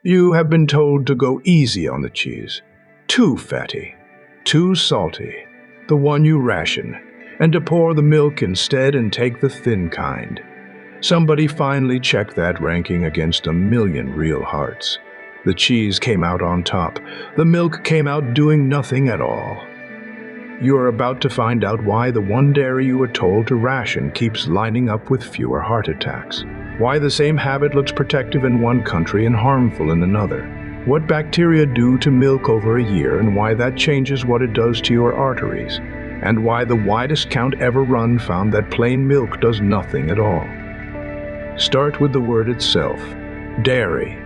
You have been told to go easy on the cheese. Too fatty, too salty, the one you ration, and to pour the milk instead and take the thin kind. Somebody finally checked that ranking against 1,000,000 real hearts. The cheese came out on top. The milk came out doing nothing at all. You are about to find out why the one dairy you were told to ration keeps lining up with fewer heart attacks. Why the same habit looks protective in one country and harmful in another. What bacteria do to milk over a year and why that changes what it does to your arteries. And why the widest count ever run found that plain milk does nothing at all. Start with the word itself, dairy.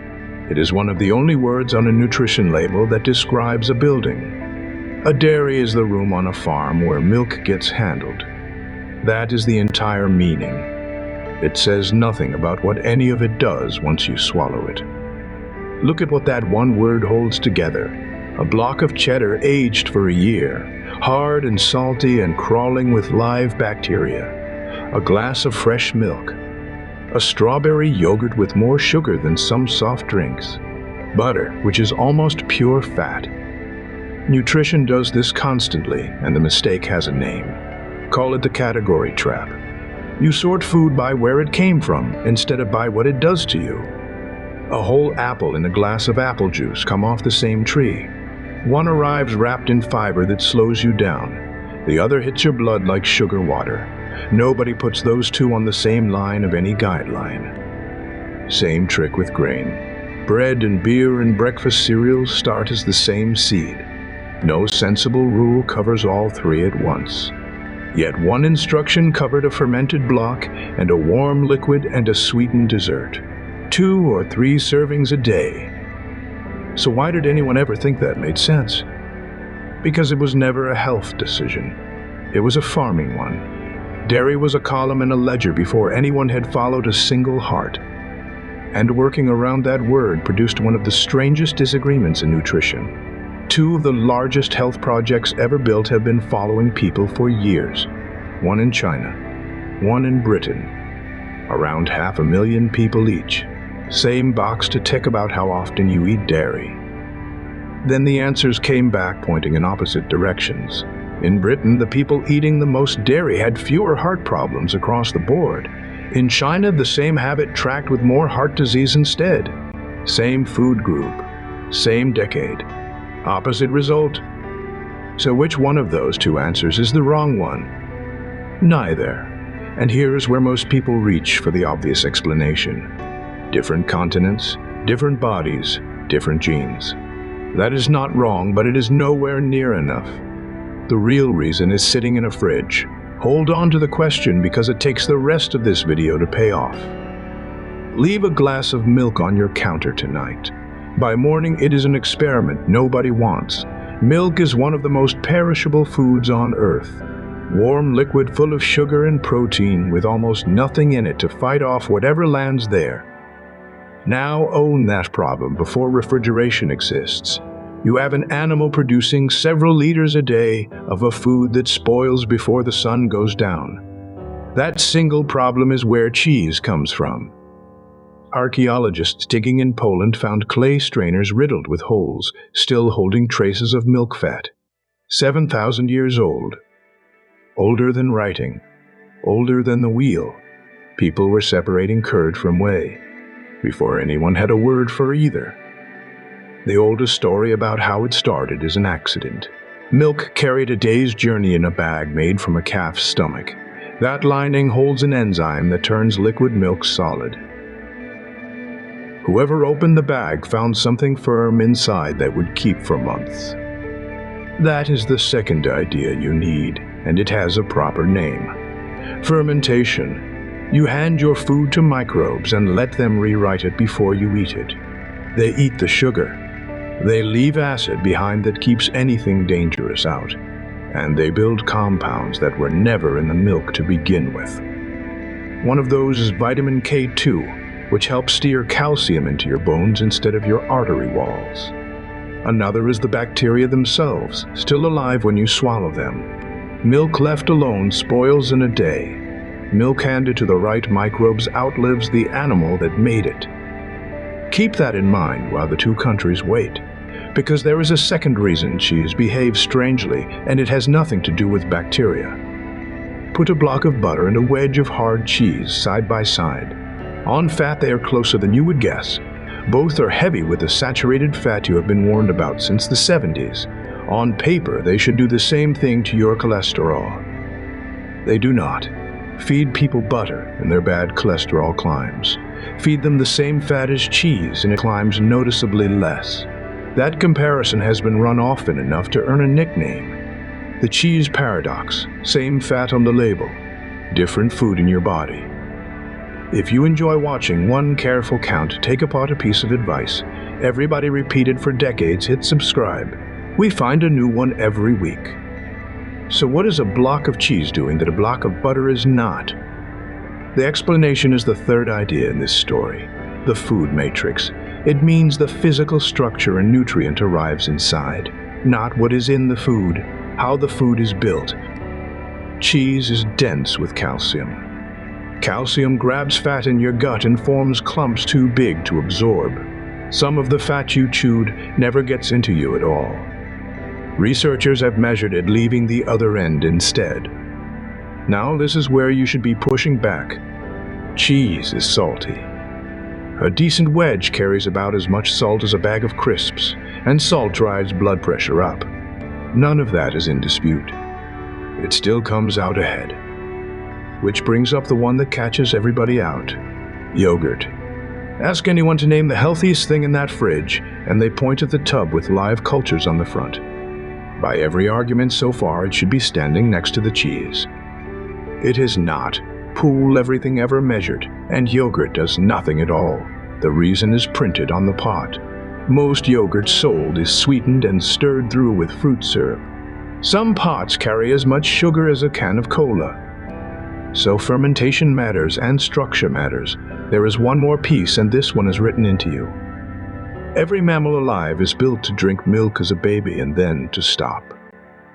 It is one of the only words on a nutrition label that describes a building. A dairy is the room on a farm where milk gets handled. That is the entire meaning. It says nothing about what any of it does once you swallow it. Look at what that one word holds together. A block of cheddar aged for a year, hard and salty and crawling with live bacteria. A glass of fresh milk. A strawberry yogurt with more sugar than some soft drinks. Butter, which is almost pure fat. Nutrition does this constantly, and the mistake has a name. Call it the category trap. You sort food by where it came from, instead of by what it does to you. A whole apple and a glass of apple juice come off the same tree. One arrives wrapped in fiber that slows you down. The other hits your blood like sugar water. Nobody puts those two on the same line of any guideline. Same trick with grain. Bread and beer and breakfast cereals start as the same seed. No sensible rule covers all three at once. Yet one instruction covered a fermented block and a warm liquid and a sweetened dessert. 2 or 3 servings a day. So why did anyone ever think that made sense? Because it was never a health decision. It was a farming one. Dairy was a column and a ledger before anyone had followed a single heart. And working around that word produced one of the strangest disagreements in nutrition. 2 of the largest health projects ever built have been following people for years. One in China, one in Britain. Around 500,000 people each. Same box to tick about how often you eat dairy. Then the answers came back pointing in opposite directions. In Britain, the people eating the most dairy had fewer heart problems across the board. In China, the same habit tracked with more heart disease instead. Same food group, same decade. Opposite result. So which one of those 2 answers is the wrong one? Neither. And here is where most people reach for the obvious explanation. Different continents, different bodies, different genes. That is not wrong, but it is nowhere near enough. The real reason is sitting in a fridge. Hold on to the question because it takes the rest of this video to pay off. Leave a glass of milk on your counter tonight. By morning, it is an experiment nobody wants. Milk is one of the most perishable foods on earth. Warm liquid full of sugar and protein with almost nothing in it to fight off whatever lands there. Now own that problem before refrigeration exists. You have an animal producing several liters a day of a food that spoils before the sun goes down. That single problem is where cheese comes from. Archaeologists digging in Poland found clay strainers riddled with holes, still holding traces of milk fat. 7,000 years old. Older than writing. Older than the wheel. People were separating curd from whey, before anyone had a word for either. The oldest story about how it started is an accident. Milk carried a day's journey in a bag made from a calf's stomach. That lining holds an enzyme that turns liquid milk solid. Whoever opened the bag found something firm inside that would keep for months. That is the second idea you need, and it has a proper name. Fermentation. You hand your food to microbes and let them rewrite it before you eat it. They eat the sugar. They leave acid behind that keeps anything dangerous out. And they build compounds that were never in the milk to begin with. One of those is vitamin K2, which helps steer calcium into your bones instead of your artery walls. Another is the bacteria themselves, still alive when you swallow them. Milk left alone spoils in a day. Milk handed to the right microbes outlives the animal that made it. Keep that in mind while the two countries wait, because there is a second reason cheese behaves strangely, and it has nothing to do with bacteria. Put a block of butter and a wedge of hard cheese side by side. On fat, they are closer than you would guess. Both are heavy with the saturated fat you have been warned about since the 70s. On paper, they should do the same thing to your cholesterol. They do not. Feed people butter and their bad cholesterol climbs. Feed them the same fat as cheese and it climbs noticeably less. That comparison has been run often enough to earn a nickname. The cheese paradox. Same fat on the label, different food in your body. If you enjoy watching one careful count take apart a piece of advice everybody repeated for decades, hit subscribe. We find a new one every week. So what is a block of cheese doing that a block of butter is not? The explanation is the third idea in this story, the food matrix. It means the physical structure and nutrient arrives inside, not what is in the food, how the food is built. Cheese is dense with calcium. Calcium grabs fat in your gut and forms clumps too big to absorb. Some of the fat you chewed never gets into you at all. Researchers have measured it, leaving the other end instead. Now this is where you should be pushing back. Cheese is salty. A decent wedge carries about as much salt as a bag of crisps, and salt drives blood pressure up. None of that is in dispute. It still comes out ahead. Which brings up the one that catches everybody out. Yogurt. Ask anyone to name the healthiest thing in that fridge, and they point at the tub with live cultures on the front. By every argument so far, it should be standing next to the cheese. It is not. Pool everything ever measured, and yogurt does nothing at all. The reason is printed on the pot. Most yogurt sold is sweetened and stirred through with fruit syrup. Some pots carry as much sugar as a can of cola. So fermentation matters and structure matters. There is one more piece, and this one is written into you. Every mammal alive is built to drink milk as a baby and then to stop.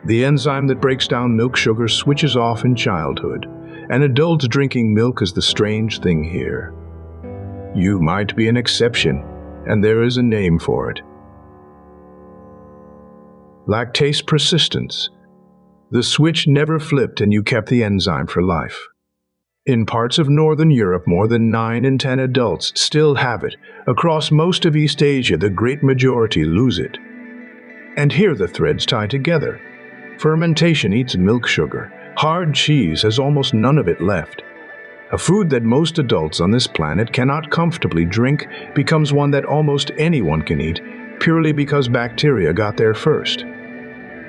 The enzyme that breaks down milk sugar switches off in childhood. An adult drinking milk is the strange thing here. You might be an exception, and there is a name for it. Lactase persistence. The switch never flipped and you kept the enzyme for life. In parts of Northern Europe, more than 9 in 10 adults still have it. Across most of East Asia, the great majority lose it. And here the threads tie together. Fermentation eats milk sugar. Hard cheese has almost none of it left. A food that most adults on this planet cannot comfortably drink becomes one that almost anyone can eat, purely because bacteria got there first.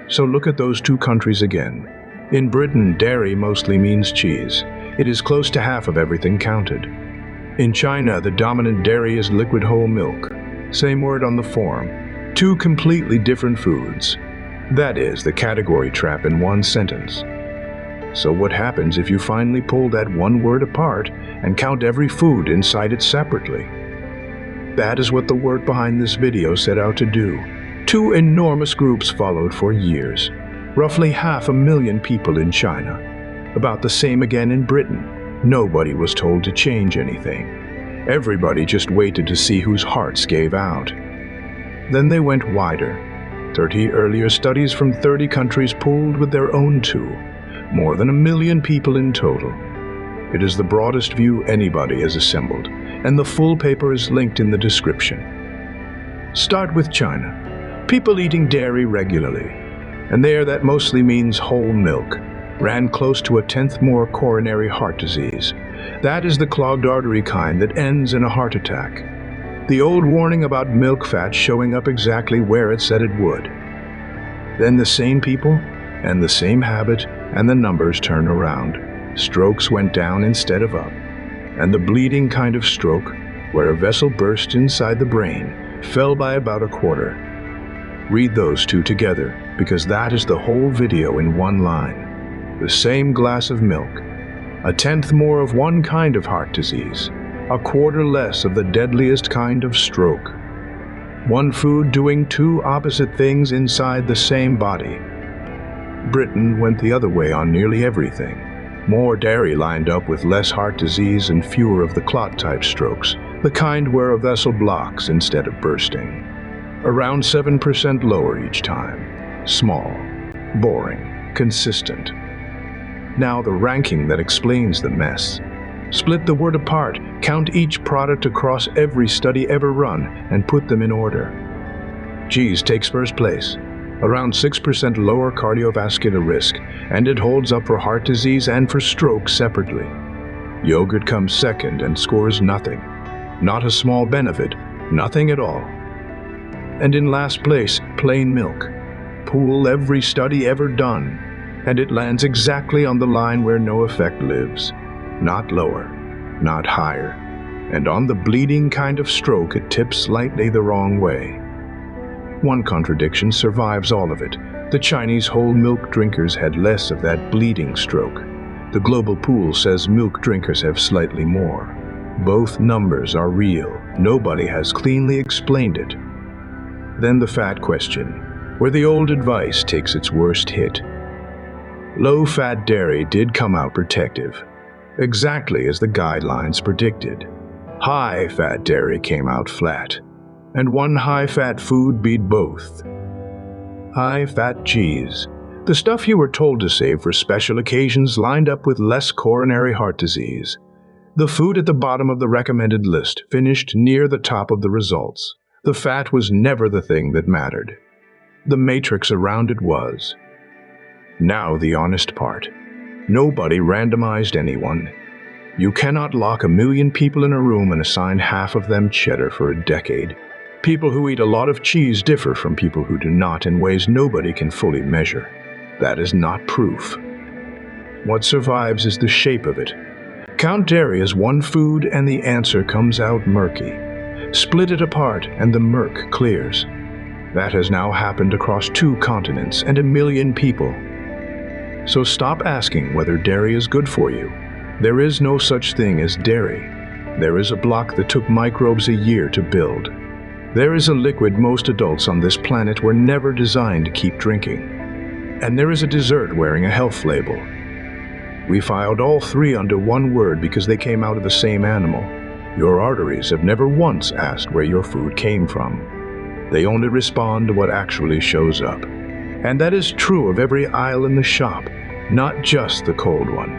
So look at those two countries again. In Britain, dairy mostly means cheese. It is close to half of everything counted. In China, the dominant dairy is liquid whole milk. Same word on the form. Two completely different foods. That is the category trap in one sentence. So what happens if you finally pull that one word apart and count every food inside it separately? That is what the work behind this video set out to do. Two enormous groups followed for years. Roughly 500,000 people in China. About the same again in Britain. Nobody was told to change anything. Everybody just waited to see whose hearts gave out. Then they went wider. 30 earlier studies from 30 countries pooled with their own two. More than 1 million people in total. It is the broadest view anybody has assembled, and the full paper is linked in the description. Start with China. People eating dairy regularly, and there that mostly means whole milk, ran close to 1/10 more coronary heart disease. That is the clogged artery kind that ends in a heart attack. The old warning about milk fat showing up exactly where it said it would. Then the same people, and the same habit, and the numbers turned around. Strokes went down instead of up. And the bleeding kind of stroke, where a vessel burst inside the brain, fell by about 1/4. Read those two together, because that is the whole video in one line. The same glass of milk, 1/10 more of one kind of heart disease, 1/4 less of the deadliest kind of stroke. One food doing two opposite things inside the same body. Britain went the other way on nearly everything. More dairy lined up with less heart disease and fewer of the clot-type strokes. the kind where a vessel blocks instead of bursting. Around 7% lower each time. Small, boring, consistent. Now the ranking that explains the mess. Split the word apart, count each product across every study ever run, and put them in order. Cheese takes first place, around 6% lower cardiovascular risk, and it holds up for heart disease and for stroke separately. Yogurt comes second and scores nothing. Not a small benefit, nothing at all. And in last place, plain milk. Pool every study ever done, and it lands exactly on the line where no effect lives. Not lower, not higher. And on the bleeding kind of stroke, it tips slightly the wrong way. One contradiction survives all of it. The Chinese whole milk drinkers had less of that bleeding stroke. The global pool says milk drinkers have slightly more. Both numbers are real. Nobody has cleanly explained it. Then the fat question, where the old advice takes its worst hit. Low-fat dairy did come out protective, exactly as the guidelines predicted. High-fat dairy came out flat, and one high-fat food beat both. High-fat cheese, the stuff you were told to save for special occasions, lined up with less coronary heart disease. The food at the bottom of the recommended list finished near the top of the results. The fat was never the thing that mattered. The matrix around it was. Now the honest part. Nobody randomized anyone. You cannot lock 1 million people in a room and assign half of them cheddar for a decade. People who eat a lot of cheese differ from people who do not in ways nobody can fully measure. That is not proof. What survives is the shape of it. Count dairy as one food and the answer comes out murky. Split it apart and the murk clears. That has now happened across 2 continents and 1 million people. So stop asking whether dairy is good for you. There is no such thing as dairy. There is a block that took microbes a year to build. There is a liquid most adults on this planet were never designed to keep drinking. And there is a dessert wearing a health label. We filed all 3 under one word because they came out of the same animal. Your arteries have never once asked where your food came from. They only respond to what actually shows up. And that is true of every aisle in the shop, not just the cold one.